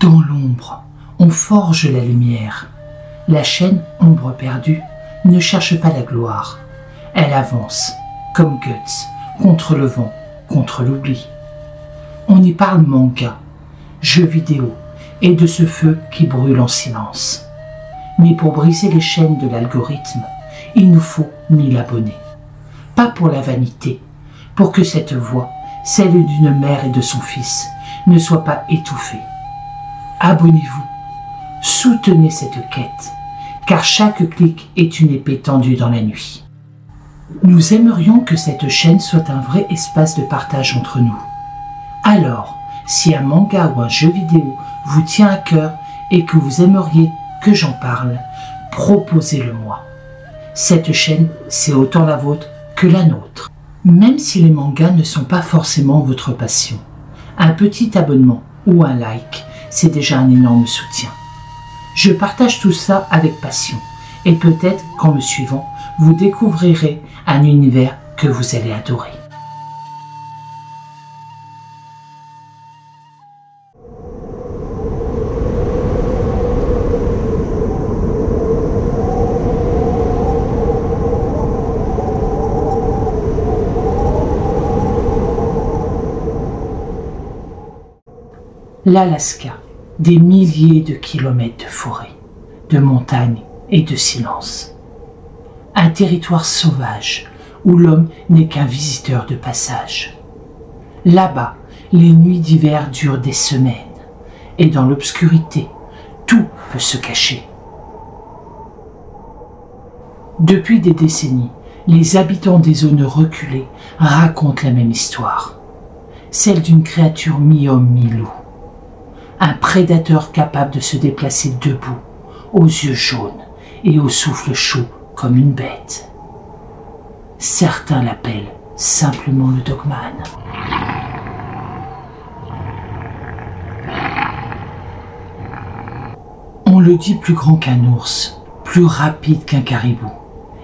Dans l'ombre, on forge la lumière. La chaîne, ombre perdue, ne cherche pas la gloire. Elle avance, comme Guts, contre le vent, contre l'oubli. On y parle manga, jeux vidéo, et de ce feu qui brûle en silence. Mais pour briser les chaînes de l'algorithme, il nous faut 1000 abonnés. Pas pour la vanité, pour que cette voix, celle d'une mère et de son fils, ne soit pas étouffée. Abonnez-vous, soutenez cette quête, car chaque clic est une épée tendue dans la nuit. Nous aimerions que cette chaîne soit un vrai espace de partage entre nous. Alors, si un manga ou un jeu vidéo vous tient à cœur et que vous aimeriez que j'en parle, proposez-le-moi. Cette chaîne, c'est autant la vôtre que la nôtre. Même si les mangas ne sont pas forcément votre passion, un petit abonnement ou un like, c'est déjà un énorme soutien. Je partage tout ça avec passion et peut-être qu'en me suivant, vous découvrirez un univers que vous allez adorer. L'Alaska, des milliers de kilomètres de forêt, de montagnes et de silence. Un territoire sauvage où l'homme n'est qu'un visiteur de passage. Là-bas, les nuits d'hiver durent des semaines et dans l'obscurité, tout peut se cacher. Depuis des décennies, les habitants des zones reculées racontent la même histoire, celle d'une créature mi-homme mi-loup. Un prédateur capable de se déplacer debout, aux yeux jaunes et au souffle chaud comme une bête. Certains l'appellent simplement le Dogman. On le dit plus grand qu'un ours, plus rapide qu'un caribou,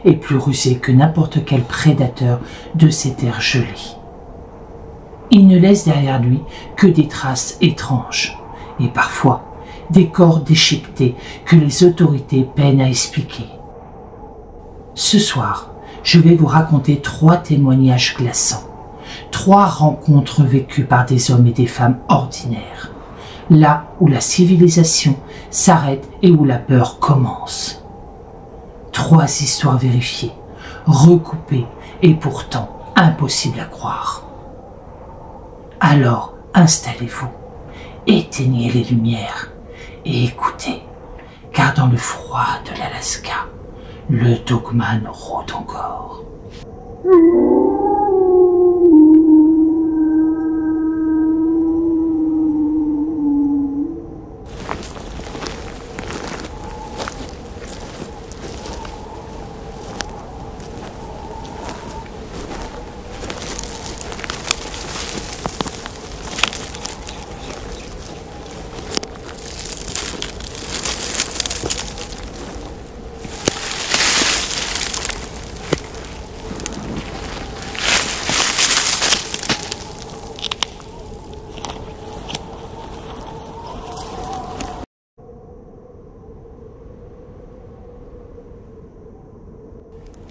et plus rusé que n'importe quel prédateur de ces terres gelées. Il ne laisse derrière lui que des traces étranges, et parfois des corps déchiquetés que les autorités peinent à expliquer. Ce soir, je vais vous raconter 3 témoignages glaçants, 3 rencontres vécues par des hommes et des femmes ordinaires, là où la civilisation s'arrête et où la peur commence. 3 histoires vérifiées, recoupées et pourtant impossibles à croire. Alors, installez-vous. Éteignez les lumières et écoutez, car dans le froid de l'Alaska, le Dogman rôde encore.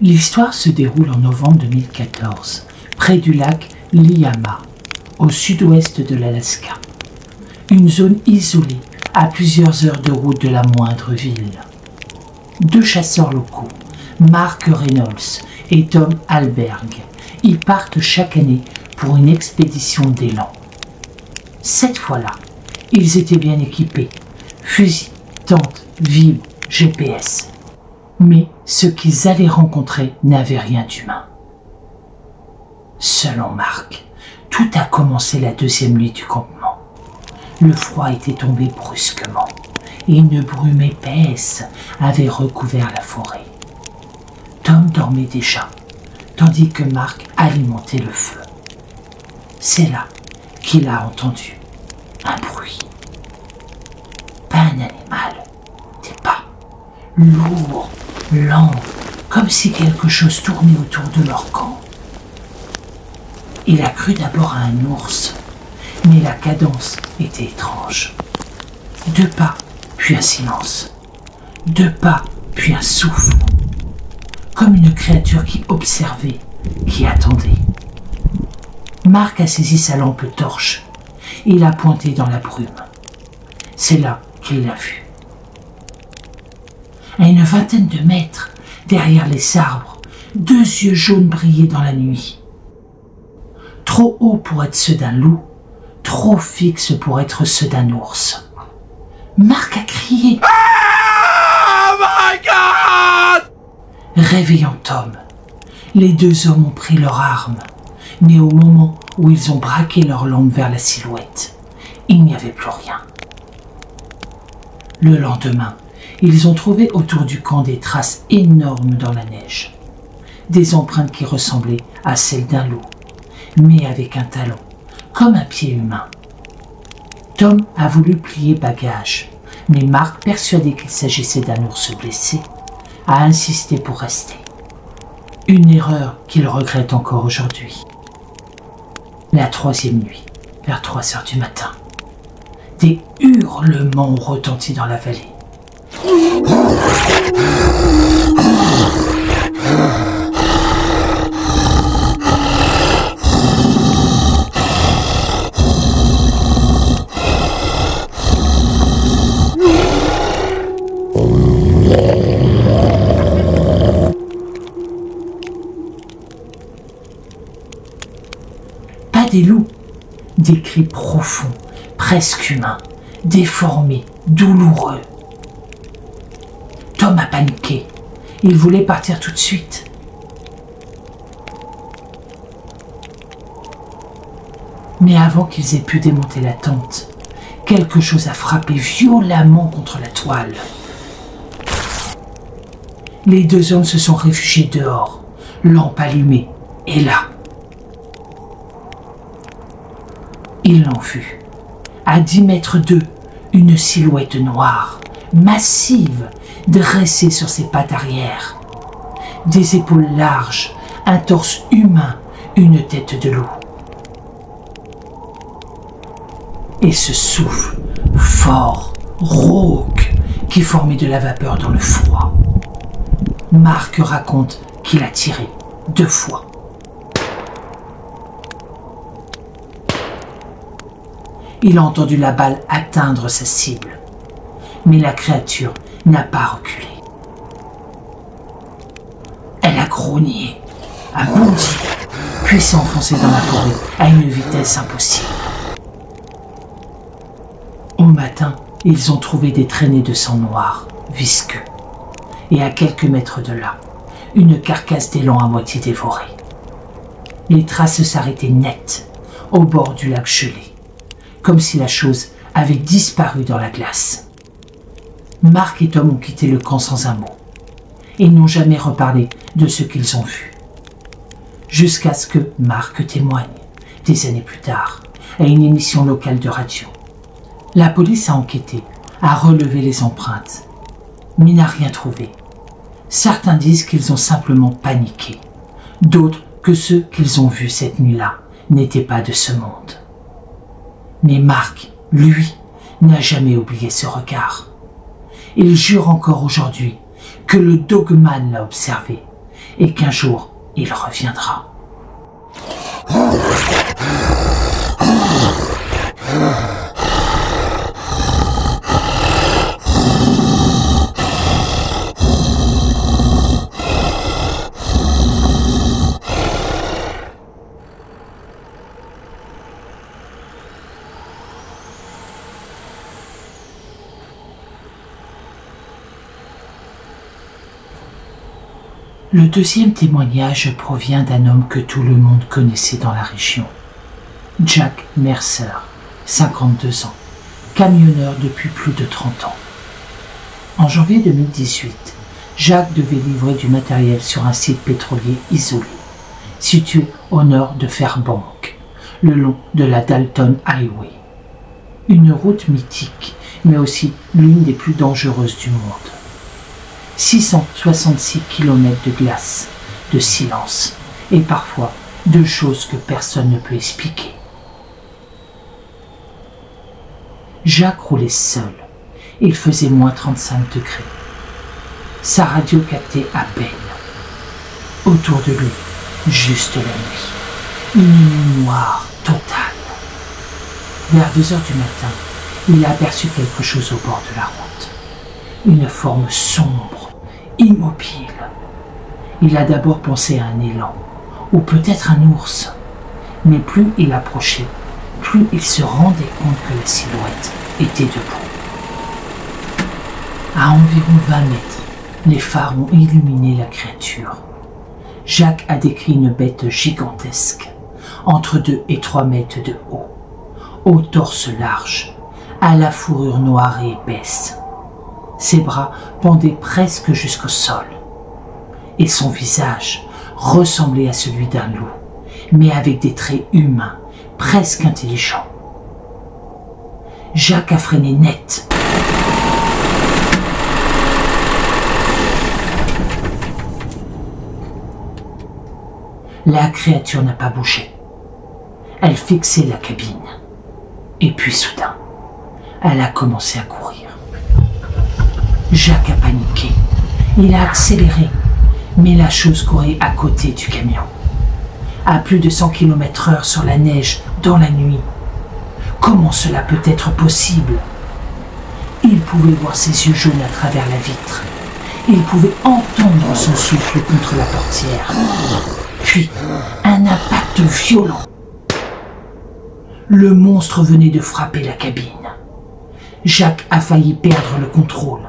L'histoire se déroule en novembre 2014, près du lac Liama, au sud-ouest de l'Alaska. Une zone isolée, à plusieurs heures de route de la moindre ville. 2 chasseurs locaux, Mark Reynolds et Tom Alberg, y partent chaque année pour une expédition d'élan. Cette fois-là, ils étaient bien équipés, fusils, tentes, vibres, GPS. Mais ce qu'ils allaient rencontrer n'avait rien d'humain. Selon Mark, tout a commencé la 2e nuit du campement. Le froid était tombé brusquement et une brume épaisse avait recouvert la forêt. Tom dormait déjà, tandis que Mark alimentait le feu. C'est là qu'il a entendu un bruit. Pas un animal, des pas lourds, lent, comme si quelque chose tournait autour de leur camp. Il a cru d'abord à un ours, mais la cadence était étrange. 2 pas, puis un silence. 2 pas, puis un souffle. Comme une créature qui observait, qui attendait. Marc a saisi sa lampe torche. Il a pointé dans la brume. C'est là qu'il l'a vue. À une vingtaine de mètres, derrière les arbres, 2 yeux jaunes brillaient dans la nuit. Trop haut pour être ceux d'un loup, trop fixes pour être ceux d'un ours. Marc a crié. Oh my God! Réveillant Tom, les 2 hommes ont pris leurs armes, mais au moment où ils ont braqué leur lampe vers la silhouette, il n'y avait plus rien. Le lendemain, ils ont trouvé autour du camp des traces énormes dans la neige. Des empreintes qui ressemblaient à celles d'un loup, mais avec un talon, comme un pied humain. Tom a voulu plier bagage, mais Marc, persuadé qu'il s'agissait d'un ours blessé, a insisté pour rester. Une erreur qu'il regrette encore aujourd'hui. La 3e nuit, vers 3 heures du matin, des hurlements ont retenti dans la vallée. Pas des loups, des cris profonds, presque humains, déformés, douloureux. Tom a paniqué. Il voulait partir tout de suite. Mais avant qu'ils aient pu démonter la tente, quelque chose a frappé violemment contre la toile. Les 2 hommes se sont réfugiés dehors, lampe allumée, et là. Ils l'ont vu. À 10 mètres d'eux, une silhouette noire, massive, dressée sur ses pattes arrière. Des épaules larges, un torse humain, une tête de loup. Et ce souffle fort, rauque, qui formait de la vapeur dans le froid. Marc raconte qu'il a tiré 2 fois. Il a entendu la balle atteindre sa cible, mais la créature n'a pas reculé. Elle a grogné, a bondi, puis s'est enfoncée dans la forêt à une vitesse impossible. Au matin, ils ont trouvé des traînées de sang noir, visqueux, et à quelques mètres de là, une carcasse d'élan à moitié dévorée. Les traces s'arrêtaient net, au bord du lac gelé, comme si la chose avait disparu dans la glace. Marc et Tom ont quitté le camp sans un mot, et n'ont jamais reparlé de ce qu'ils ont vu. Jusqu'à ce que Marc témoigne, des années plus tard, à une émission locale de radio. La police a enquêté, a relevé les empreintes, mais n'a rien trouvé. Certains disent qu'ils ont simplement paniqué, d'autres que ceux qu'ils ont vus cette nuit-là n'étaient pas de ce monde. Mais Marc, lui, n'a jamais oublié ce regard. Il jure encore aujourd'hui que le Dogman l'a observé et qu'un jour il reviendra. Le 2e témoignage provient d'un homme que tout le monde connaissait dans la région. Jack Mercer, 52 ans, camionneur depuis plus de 30 ans. En janvier 2018, Jack devait livrer du matériel sur un site pétrolier isolé, situé au nord de Fairbanks, le long de la Dalton Highway. Une route mythique, mais aussi l'une des plus dangereuses du monde. 666 km de glace, de silence et parfois de choses que personne ne peut expliquer. Jacques roulait seul, Il faisait moins 35 degrés. Sa radio captait à peine. Autour de lui, juste la nuit. Une nuit noire totale. Vers 2 heures du matin, il a aperçu quelque chose au bord de la route. Une forme sombre, immobile. Il a d'abord pensé à un élan, ou peut-être un ours. Mais plus il approchait, plus il se rendait compte que la silhouette était debout. À environ 20 mètres, les phares ont illuminé la créature. Jacques a décrit une bête gigantesque, entre 2 et 3 mètres de haut, au torse large, à la fourrure noire et épaisse. Ses bras pendaient presque jusqu'au sol, et son visage ressemblait à celui d'un loup, mais avec des traits humains, presque intelligents. Jacques a freiné net. La créature n'a pas bougé. Elle fixait la cabine. Et puis soudain, elle a commencé à courir. Jacques a paniqué. Il a accéléré, mais la chose courait à côté du camion. À plus de 100 km/h sur la neige dans la nuit. Comment cela peut être possible? Il pouvait voir ses yeux jaunes à travers la vitre. Il pouvait entendre son souffle contre la portière. Puis, un impact violent. Le monstre venait de frapper la cabine. Jacques a failli perdre le contrôle.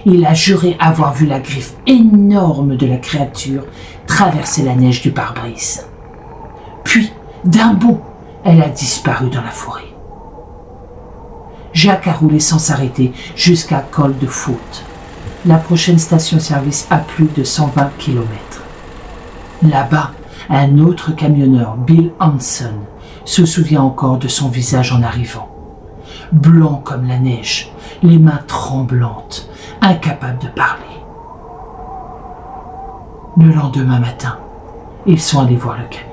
Il a juré avoir vu la griffe énorme de la créature traverser la neige du pare-brise. Puis, d'un bond, elle a disparu dans la forêt. Jacques a roulé sans s'arrêter jusqu'à Col de Faute, la prochaine station-service à plus de 120 km. Là-bas, un autre camionneur, Bill Hanson, se souvient encore de son visage en arrivant. Blanc comme la neige, les mains tremblantes, incapable de parler. Le lendemain matin, ils sont allés voir le camion.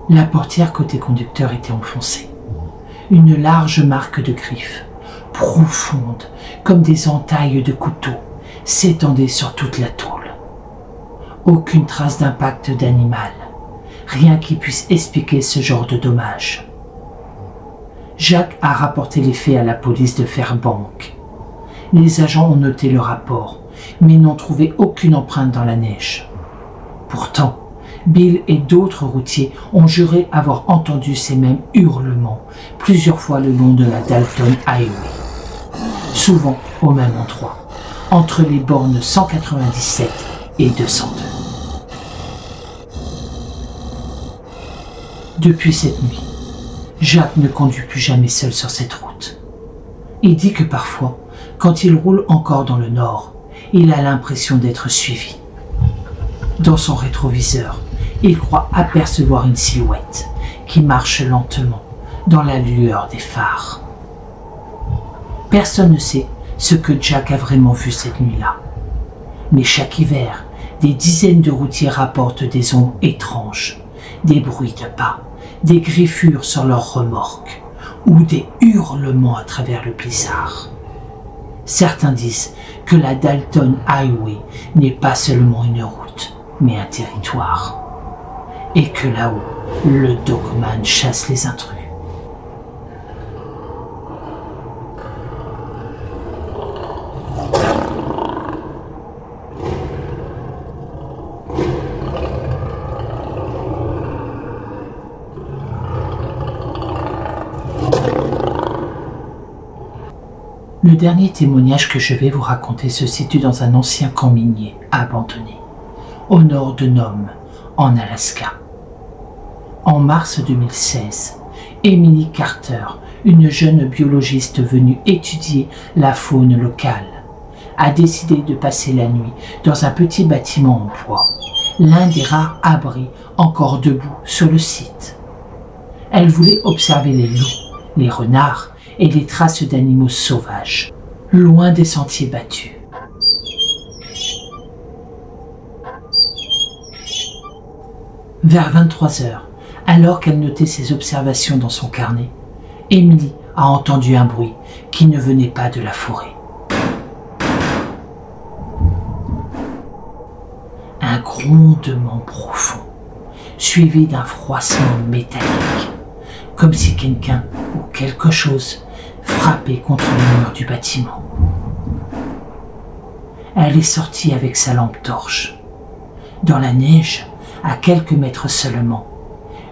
La portière côté conducteur était enfoncée. Une large marque de griffes, profonde comme des entailles de couteau, s'étendait sur toute la tôle. Aucune trace d'impact d'animal, rien qui puisse expliquer ce genre de dommage. Jacques a rapporté les faits à la police de Fairbanks. Les agents ont noté le rapport, mais n'ont trouvé aucune empreinte dans la neige. Pourtant, Bill et d'autres routiers ont juré avoir entendu ces mêmes hurlements plusieurs fois le long de la Dalton Highway, souvent au même endroit, entre les bornes 197 et 202. Depuis cette nuit, Jacques ne conduit plus jamais seul sur cette route. Il dit que parfois, quand il roule encore dans le nord, il a l'impression d'être suivi. Dans son rétroviseur, il croit apercevoir une silhouette qui marche lentement dans la lueur des phares. Personne ne sait ce que Jacques a vraiment vu cette nuit-là. Mais chaque hiver, des dizaines de routiers rapportent des ondes étranges, des bruits de pas, des griffures sur leurs remorques ou des hurlements à travers le blizzard. Certains disent que la Dalton Highway n'est pas seulement une route, mais un territoire. Et que là-haut, le Dogman chasse les intrus. Le dernier témoignage que je vais vous raconter se situe dans un ancien camp minier abandonné, au nord de Nome, en Alaska. En mars 2016, Emily Carter, une jeune biologiste venue étudier la faune locale, a décidé de passer la nuit dans un petit bâtiment en bois, l'un des rares abris encore debout sur le site. Elle voulait observer les loups, les renards et les traces d'animaux sauvages, loin des sentiers battus. Vers 23 heures, alors qu'elle notait ses observations dans son carnet, Emily a entendu un bruit qui ne venait pas de la forêt. Un grondement profond, suivi d'un froissement métallique, comme si quelqu'un ou quelque chose frappait contre le mur du bâtiment. Elle est sortie avec sa lampe torche. Dans la neige, à quelques mètres seulement,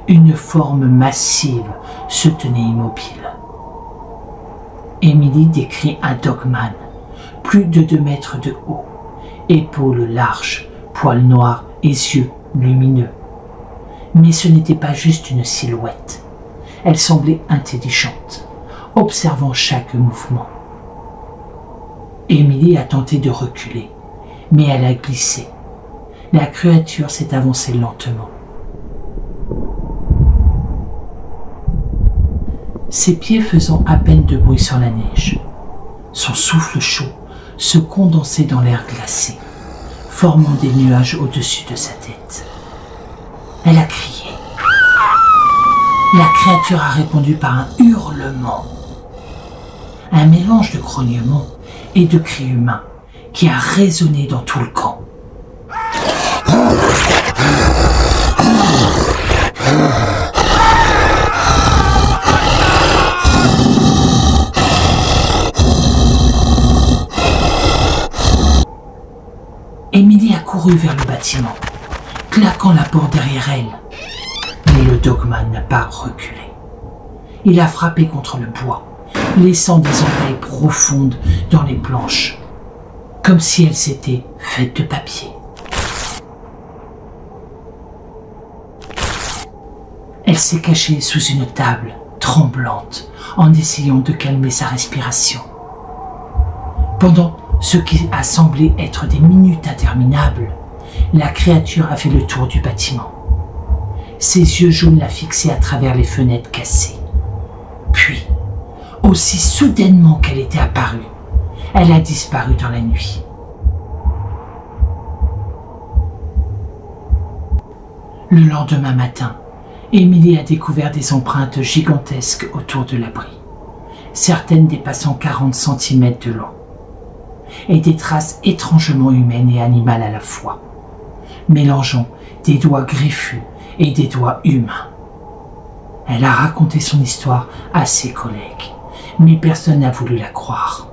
une forme massive se tenait immobile. Emily décrit un dogman, plus de 2 mètres de haut, épaules larges, poils noirs et yeux lumineux. Mais ce n'était pas juste une silhouette. Elle semblait intelligente, observant chaque mouvement. Emily a tenté de reculer, mais elle a glissé. La créature s'est avancée lentement. Ses pieds faisant à peine de bruit sur la neige. Son souffle chaud se condensait dans l'air glacé, formant des nuages au-dessus de sa tête. Elle a crié. La créature a répondu par un hurlement. Un mélange de grognements et de cris humains qui a résonné dans tout le camp. Emily a couru vers le bâtiment, claquant la porte derrière elle. Mais le dogman n'a pas reculé. Il a frappé contre le bois, laissant des entailles profondes dans les planches, comme si elles s'étaient faites de papier. Elle s'est cachée sous une table, tremblante, en essayant de calmer sa respiration. Pendant ce qui a semblé être des minutes interminables, la créature a fait le tour du bâtiment. Ses yeux jaunes la fixaient à travers les fenêtres cassées. Puis, aussi soudainement qu'elle était apparue, elle a disparu dans la nuit. Le lendemain matin, Emily a découvert des empreintes gigantesques autour de l'abri, certaines dépassant 40 cm de long, et des traces étrangement humaines et animales à la fois, mélangeant des doigts griffus et des doigts humains. Elle a raconté son histoire à ses collègues, mais personne n'a voulu la croire.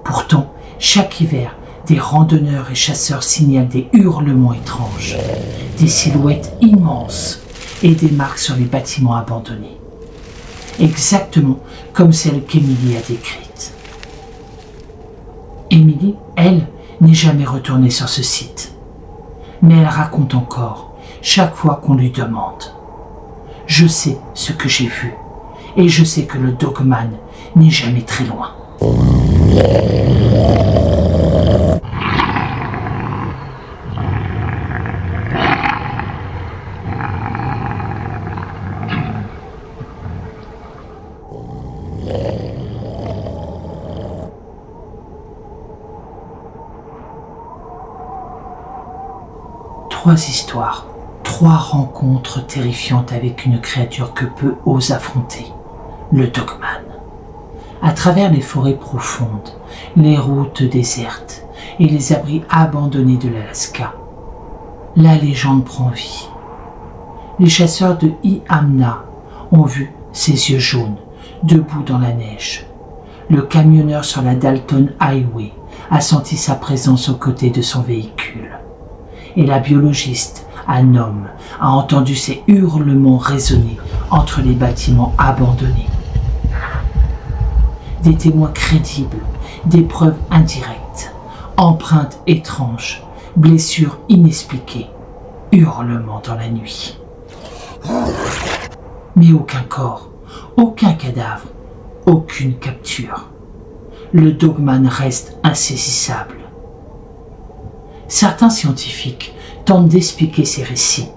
Pourtant, chaque hiver, des randonneurs et chasseurs signalent des hurlements étranges, des silhouettes immenses et des marques sur les bâtiments abandonnés, exactement comme celle qu'Emily a décrite. Emily, elle, n'est jamais retournée sur ce site, mais elle raconte encore chaque fois qu'on lui demande. Je sais ce que j'ai vu, et je sais que le dogman n'est jamais très loin. Trois histoires, 3 rencontres terrifiantes avec une créature que peu ose affronter, le dogman. À travers les forêts profondes, les routes désertes et les abris abandonnés de l'Alaska, la légende prend vie. Les chasseurs de Iamna ont vu ses yeux jaunes, debout dans la neige. Le camionneur sur la Dalton Highway a senti sa présence aux côtés de son véhicule. Et la biologiste, un homme, a entendu ses hurlements résonner entre les bâtiments abandonnés. Des témoins crédibles, des preuves indirectes, empreintes étranges, blessures inexpliquées, hurlements dans la nuit. Mais aucun corps, aucun cadavre, aucune capture. Le dogman reste insaisissable. Certains scientifiques tentent d'expliquer ces récits.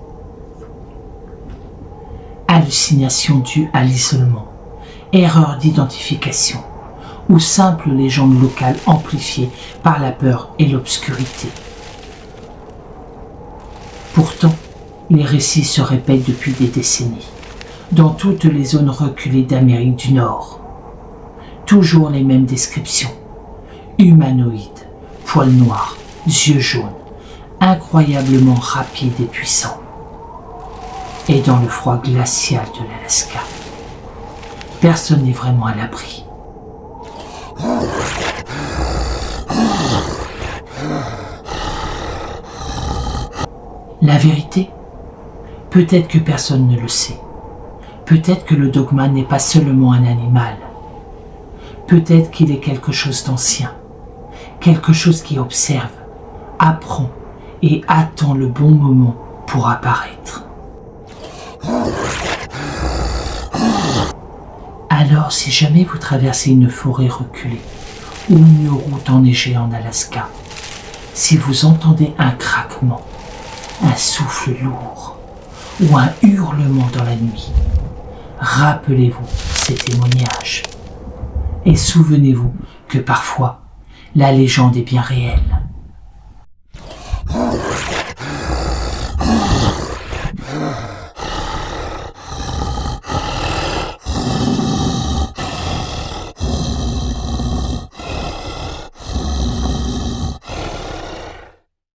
Hallucinations dues à l'isolement, erreur d'identification ou simple légende locale amplifiée par la peur et l'obscurité. Pourtant, les récits se répètent depuis des décennies, dans toutes les zones reculées d'Amérique du Nord, Toujours les mêmes descriptions. Humanoïde, poils noirs, yeux jaunes, incroyablement rapide et puissant. Et dans le froid glacial de l'Alaska, personne n'est vraiment à l'abri. La vérité, peut-être que personne ne le sait. Peut-être que le dogman n'est pas seulement un animal. Peut-être qu'il est quelque chose d'ancien, quelque chose qui observe, apprend et attend le bon moment pour apparaître. Alors, si jamais vous traversez une forêt reculée ou une route enneigée en Alaska, si vous entendez un craquement, un souffle lourd ou un hurlement dans la nuit, rappelez-vous ces témoignages et souvenez-vous que parfois la légende est bien réelle.